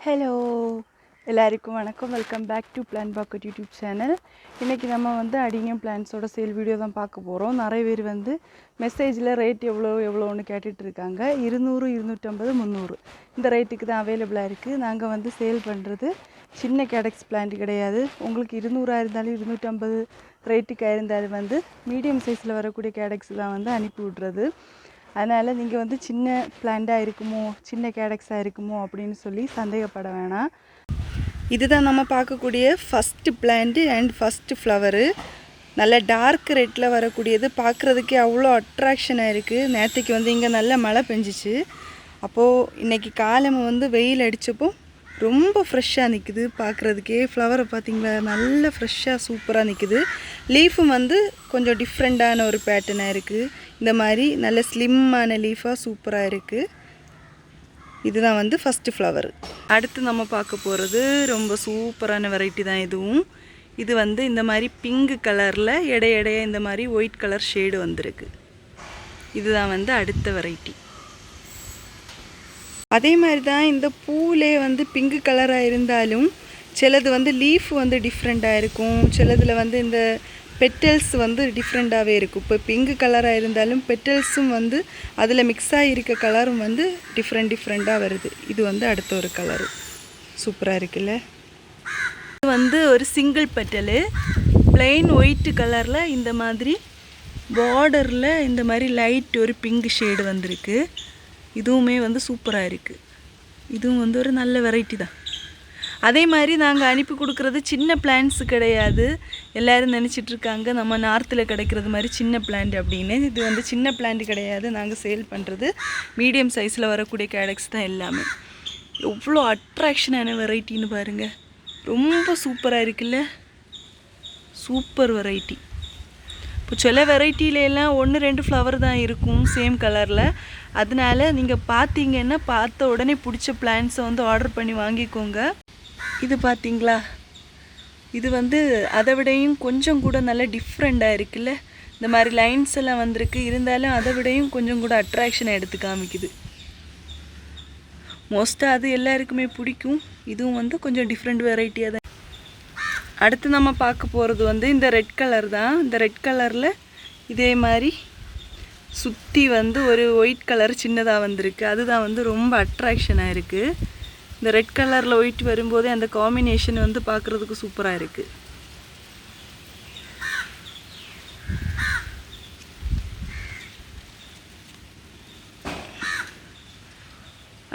Hello எல்லாருக்கும் வணக்கம். Welcome back to plan pocket YouTube channel. இன்றைக்கி நம்ம அடினியம் பிளான்ஸோட சேல் வீடியோ தான் பார்க்க போகிறோம். நிறைய பேர் மெசேஜில் ரேட் எவ்வளோன்னு கேட்டுட்ருக்காங்க. 200, 250, 300 இந்த ரேட்டுக்கு தான் அவைலபிளாக இருக்குது. நாங்கள் சேல் பண்ணுறது சின்ன கேடக்ஸ் பிளான்ட் கிடையாது. உங்களுக்கு 200 இருந்தாலும் 250 ரேட்டுக்கு இருந்தாலும் மீடியம் சைஸில் வரக்கூடிய கேடக்ஸ் தான் அனுப்பி விட்றது. அதனால் நீங்கள் சின்ன பிளான்ட்டாக இருக்குமோ, சின்ன கேடக்ஸாக இருக்குமோ அப்படின்னு சொல்லி சந்தேகப்பட வேணாம். இதுதான் நம்ம பார்க்கக்கூடிய first plant and first flower. நல்ல டார்க் ரெட்டில் வரக்கூடியது. பார்க்குறதுக்கே அவ்வளோ அட்ராக்ஷனாக இருக்குது. நேற்றுக்கு இங்கே நல்ல மழை பெஞ்சிச்சு. அப்போது இன்றைக்கி காலம் வெயில் அடித்தப்போ ரொம்ப ஃப்ரெஷ்ஷாக நிற்குது. பார்க்குறதுக்கே ஃப்ளவரை பார்த்திங்களா, நல்ல ஃப்ரெஷ்ஷாக சூப்பராக நிற்குது. லீஃபும் கொஞ்சம் டிஃப்ரெண்ட்டான ஒரு பேட்டர்னாக இருக்குது. இந்த மாதிரி நல்ல ஸ்லிம்மான லீஃபாக சூப்பராக இருக்குது. இதுதான் ஃபஸ்ட்டு ஃப்ளவர். அடுத்து நம்ம பார்க்க போகிறது ரொம்ப சூப்பரான வெரைட்டி தான் இதுவும். இது இந்த மாதிரி பிங்க் கலரில் இடையிடைய இந்த மாதிரி ஒயிட் கலர் ஷேடு வந்திருக்கு. இதுதான் அடுத்த வெரைட்டி. அதே மாதிரி தான் இந்த பூவிலே பிங்க் கலராக இருந்தாலும் சிலது லீஃப் டிஃப்ரெண்ட்டாக இருக்கும். சிலதில் இந்த பெட்டல்ஸ் டிஃப்ரெண்ட்டாகவே இருக்கும். இப்போ பிங்க் கலராக இருந்தாலும் பெட்டல்ஸும் அதில் மிக்ஸாக இருக்க கலரும் டிஃப்ரெண்ட்டாக வருது. இது அடுத்த ஒரு கலரு சூப்பராக இருக்குல்ல. இது ஒரு சிங்கிள் பெட்டலு பிளெயின் ஒயிட் கலரில் இந்த மாதிரி பார்டரில் இந்த மாதிரி லைட் ஒரு பிங்க் ஷேடு வந்திருக்கு. இதுவுமே சூப்பராக இருக்குது. இதுவும் ஒரு நல்ல வெரைட்டி தான். அதே மாதிரி நாங்கள் அனுப்பி கொடுக்குறது சின்ன பிளான்ட்ஸு கிடையாது. எல்லோரும் நினச்சிட்ருக்காங்க நம்ம நார்த்தில் கிடைக்கிறது மாதிரி சின்ன பிளான்ட் அப்படின்னு. இது சின்ன பிளான்ட் கிடையாது. நாங்கள் சேல் பண்ணுறது மீடியம் சைஸில் வரக்கூடிய கேடக்ஸ் தான் எல்லாமே. எவ்வளோ அட்ராக்ஷனான வெரைட்டின்னு பாருங்கள். ரொம்ப சூப்பராக இருக்குல்ல. Super variety. இப்போ சில வெரைட்டிலெல்லாம் 1-2 ஃப்ளவர் தான் இருக்கும் சேம் கலரில். அதனால நீங்கள் பார்த்தீங்கன்னா பார்த்த உடனே பிடிச்ச பிளான்ஸை ஆர்டர் பண்ணி வாங்கிக்கோங்க. இது பார்த்தீங்களா, இது அதை விடையும் கொஞ்சம் கூட நல்ல டிஃப்ரெண்ட்டாக இருக்குல்ல. இந்த மாதிரி லைன்ஸ் எல்லாம் வந்திருக்கு. இருந்தாலும் அதை விடையும் கொஞ்சம் கூட அட்ராக்ஷனை எடுத்து காமிக்குது. மோஸ்ட்டாக அது எல்லாருக்குமே பிடிக்கும். இதுவும் கொஞ்சம் டிஃப்ரெண்ட் வெரைட்டியாக தான். அடுத்து நம்ம பார்க்க போகிறது இந்த ரெட் கலர் தான். இந்த ரெட் கலரில் இதே மாதிரி சுற்றி ஒரு ஒயிட் கலர் சின்னதாக வந்திருக்கு. அதுதான் ரொம்ப அட்ராக்ஷனாக இருக்குது. இந்த ரெட் கலரில் ஒயிட் வரும்போதே அந்த காம்பினேஷன் பார்க்குறதுக்கு சூப்பராக இருக்குது.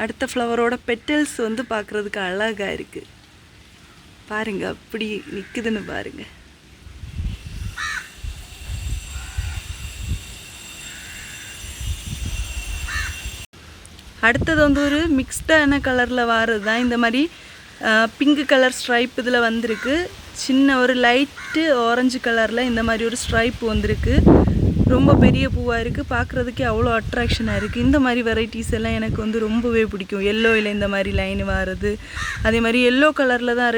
அடுத்த ஃப்ளவரோட பெட்டல்ஸ் பார்க்குறதுக்கு அழகாக இருக்குது. பாருங்கள் அப்படி நிற்குதுன்னு பாருங்கள். அடுத்தது ஒரு மிக்ஸ்டான கலரில் வாரது தான். இந்த மாதிரி பிங்க் கலர் ஸ்ட்ரைப் இதில் வந்திருக்கு. சின்ன ஒரு லைட்டு ஆரஞ்சு கலரில் இந்த மாதிரி ஒரு ஸ்ட்ரைப் வந்திருக்கு. ரொம்ப பெரிய பூவாக இருக்குது. பார்க்குறதுக்கே அவ்வளோ அட்ராக்ஷனாக இருக்குது. இந்த மாதிரி வெரைட்டிஸ் எல்லாம் எனக்கு ரொம்பவே பிடிக்கும். எல்லோவில் இந்த மாதிரி லைன் வாரது, அதே மாதிரி எல்லோ கலரில் தான்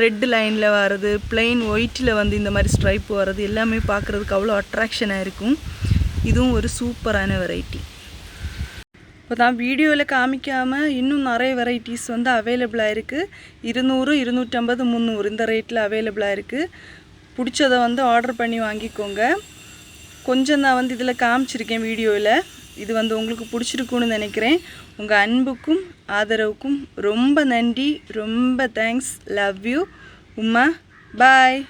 ரெட் லைனில் வாரது, பிளெயின் ஒயிட்டில் இந்த மாதிரி ஸ்ட்ரைப் வர்றது எல்லாமே பார்க்குறதுக்கு அவ்வளோ அட்ராக்ஷனாக இருக்கும். இதுவும் ஒரு சூப்பரான வெரைட்டி. இப்போ தான் வீடியோவில் காமிக்காமல் இன்னும் நிறைய வெரைட்டிஸ் அவைலபிளாக இருக்குது. 200, 250, 300 இந்த ரேட்டில் அவைலபிளாக இருக்குது. பிடிச்சதை ஆர்டர் பண்ணி வாங்கிக்கோங்க. கொஞ்சம் நான் இதில் காமிச்சிருக்கேன் வீடியோவில். இது உங்களுக்கு பிடிச்சிருக்குன்னு நினைக்கிறேன். உங்கள் அன்புக்கும் ஆதரவுக்கும் ரொம்ப நன்றி. ரொம்ப thanks. Love you Uma. Bye.